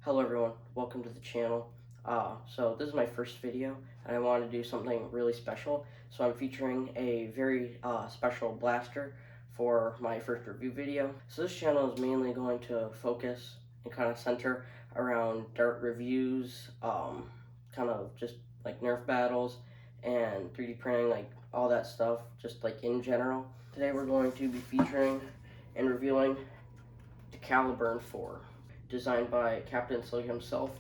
Hello everyone, welcome to the channel. So this is my first video and I want to do something really special. So I'm featuring a very special blaster for my first review video. So this channel is mainly going to focus and kind of center around dart reviews, kind of just like Nerf battles and 3D printing, like all that stuff, just like in general. Today we're going to be featuring and reviewing the Caliburn 4. Designed by Captain Slug himself,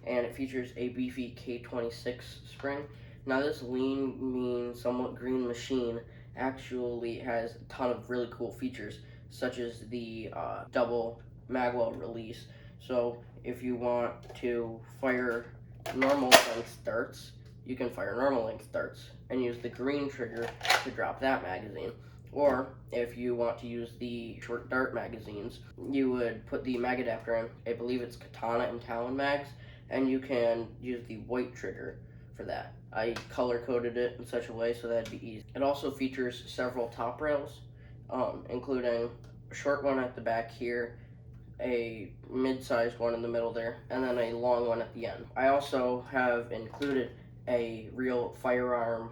and it features a beefy K26 spring. Now this lean, mean, somewhat green machine actually has a ton of really cool features, such as the double magwell release. So if you want to fire normal length darts, you can fire normal length darts and use the green trigger to drop that magazine. Or if you want to use the short dart magazines, you would put the mag adapter in. I believe it's Katana and Talon mags, and you can use the white trigger for that. I color coded it in such a way so that'd be easy. It also features several top rails, including a short one at the back here, a mid-sized one in the middle there, and then a long one at the end. I also have included a real firearm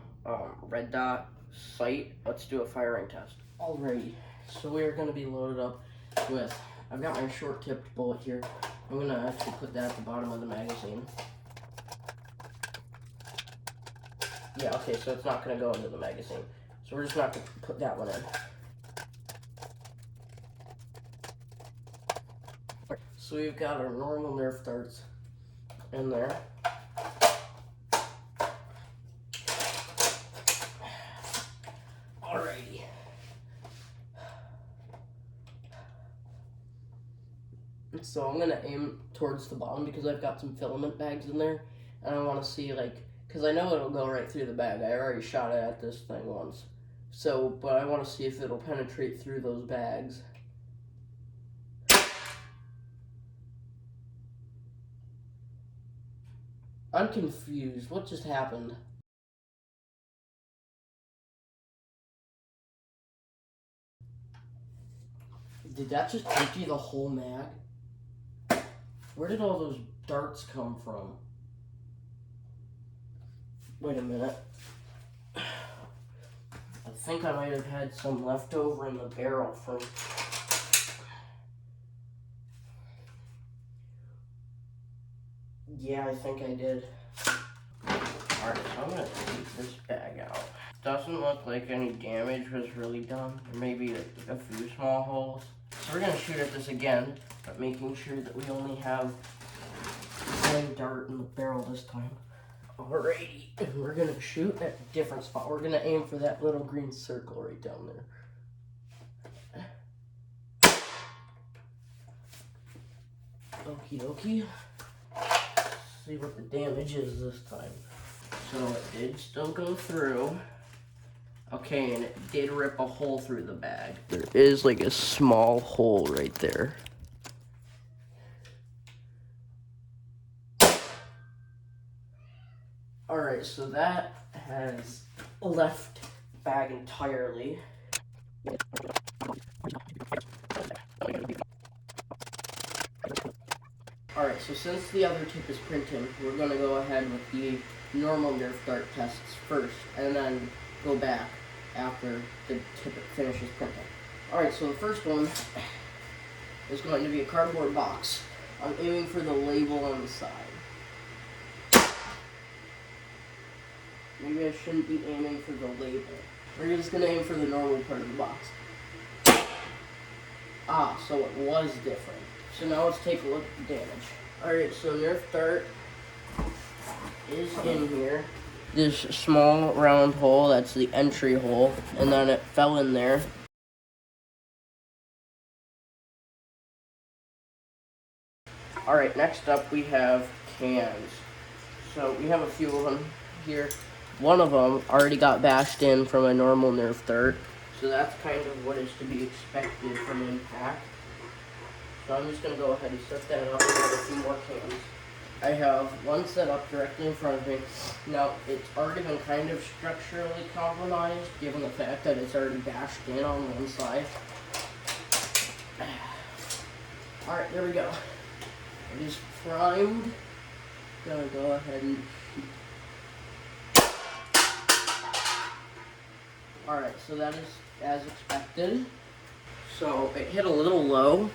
red dot sight. Let's do a firing test. Alrighty, so we are going to be loaded up with, I've got my short tipped bullet here. I'm going to actually put that at the bottom of the magazine. Yeah, okay, so it's not going to go into the magazine. So we're just not going to put that one in. So we've got our normal Nerf darts in there. Alrighty. So I'm gonna aim towards the bottom because I've got some filament bags in there, and I want to see, like, because I know it'll go right through the bag. I already shot it at this thing once. So, but I want to see if it'll penetrate through those bags. I'm confused. What just happened? Did that just empty the whole mag? Where did all those darts come from? Wait a minute. I think I might have had some left over in the barrel from... Yeah, I think I did. Alright, so I'm gonna take this bag out. Doesn't look like any damage was really done. There may be a few small holes. So we're gonna shoot at this again, but making sure that we only have one dart in the barrel this time. Alrighty, we're gonna shoot at a different spot. We're gonna aim for that little green circle right down there. Okie dokie. See what the damage is this time. So it did still go through. Okay, and it did rip a hole through the bag. There is like a small hole right there. Alright, so that has left bag entirely. Alright, so since the other tip is printing, we're going to go ahead with the normal Nerf dart tests first, and then go back after the tip finishes printing. Alright, so the first one is going to be a cardboard box. I'm aiming for the label on the side. Maybe I shouldn't be aiming for the label. We're just going to aim for the normal part of the box. Ah, so it was different. So now let's take a look at the damage. Alright, so Nerf dart is in here. This small round hole, that's the entry hole, and then it fell in there. Alright, next up we have cans. So we have a few of them here. One of them already got bashed in from a normal Nerf dart, so that's kind of what is to be expected from impact. So I'm just going to go ahead and set that up and have a few more cans. I have one set up directly in front of me. Now, it's already been kind of structurally compromised, given the fact that it's already bashed in on one side. Alright, there we go. It is primed. Gonna go ahead and... Alright, so that is as expected. So it hit a little low,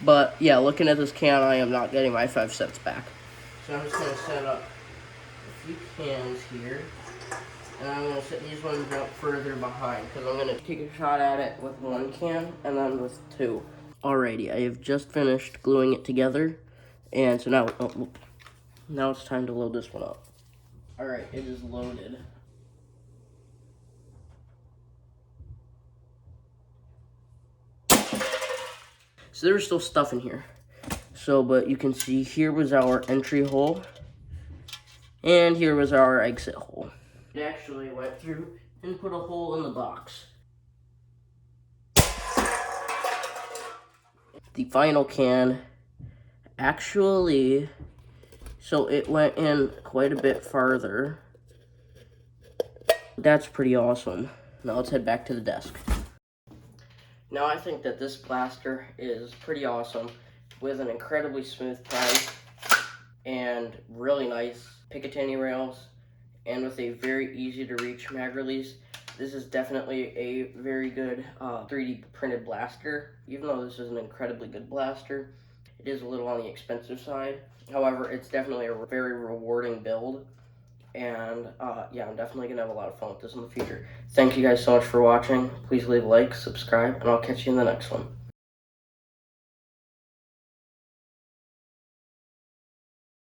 but yeah, looking at this can, I am not getting my 5 cents back. So I'm just gonna set up a few cans here, and I'm gonna set these ones up further behind, because I'm gonna take a shot at it with 1 can, and then with 2. Alrighty, I have just finished gluing it together, and so now it's time to load this one up. Alright, it is loaded. So there was still stuff in here. But you can see here was our entry hole, and here was our exit hole. It actually went through and put a hole in the box. The final can actually, so it went in quite a bit farther. That's pretty awesome. Now let's head back to the desk. Now I think that this blaster is pretty awesome, with an incredibly smooth prime and really nice Picatinny rails, and with a very easy to reach mag release. This is definitely a very good 3D printed blaster. Even though this is an incredibly good blaster, it is a little on the expensive side. However, it's definitely a very rewarding build. And yeah, I'm definitely gonna have a lot of fun with this in the future. Thank you guys so much for watching. Please leave a like, subscribe, and I'll catch you in the next one.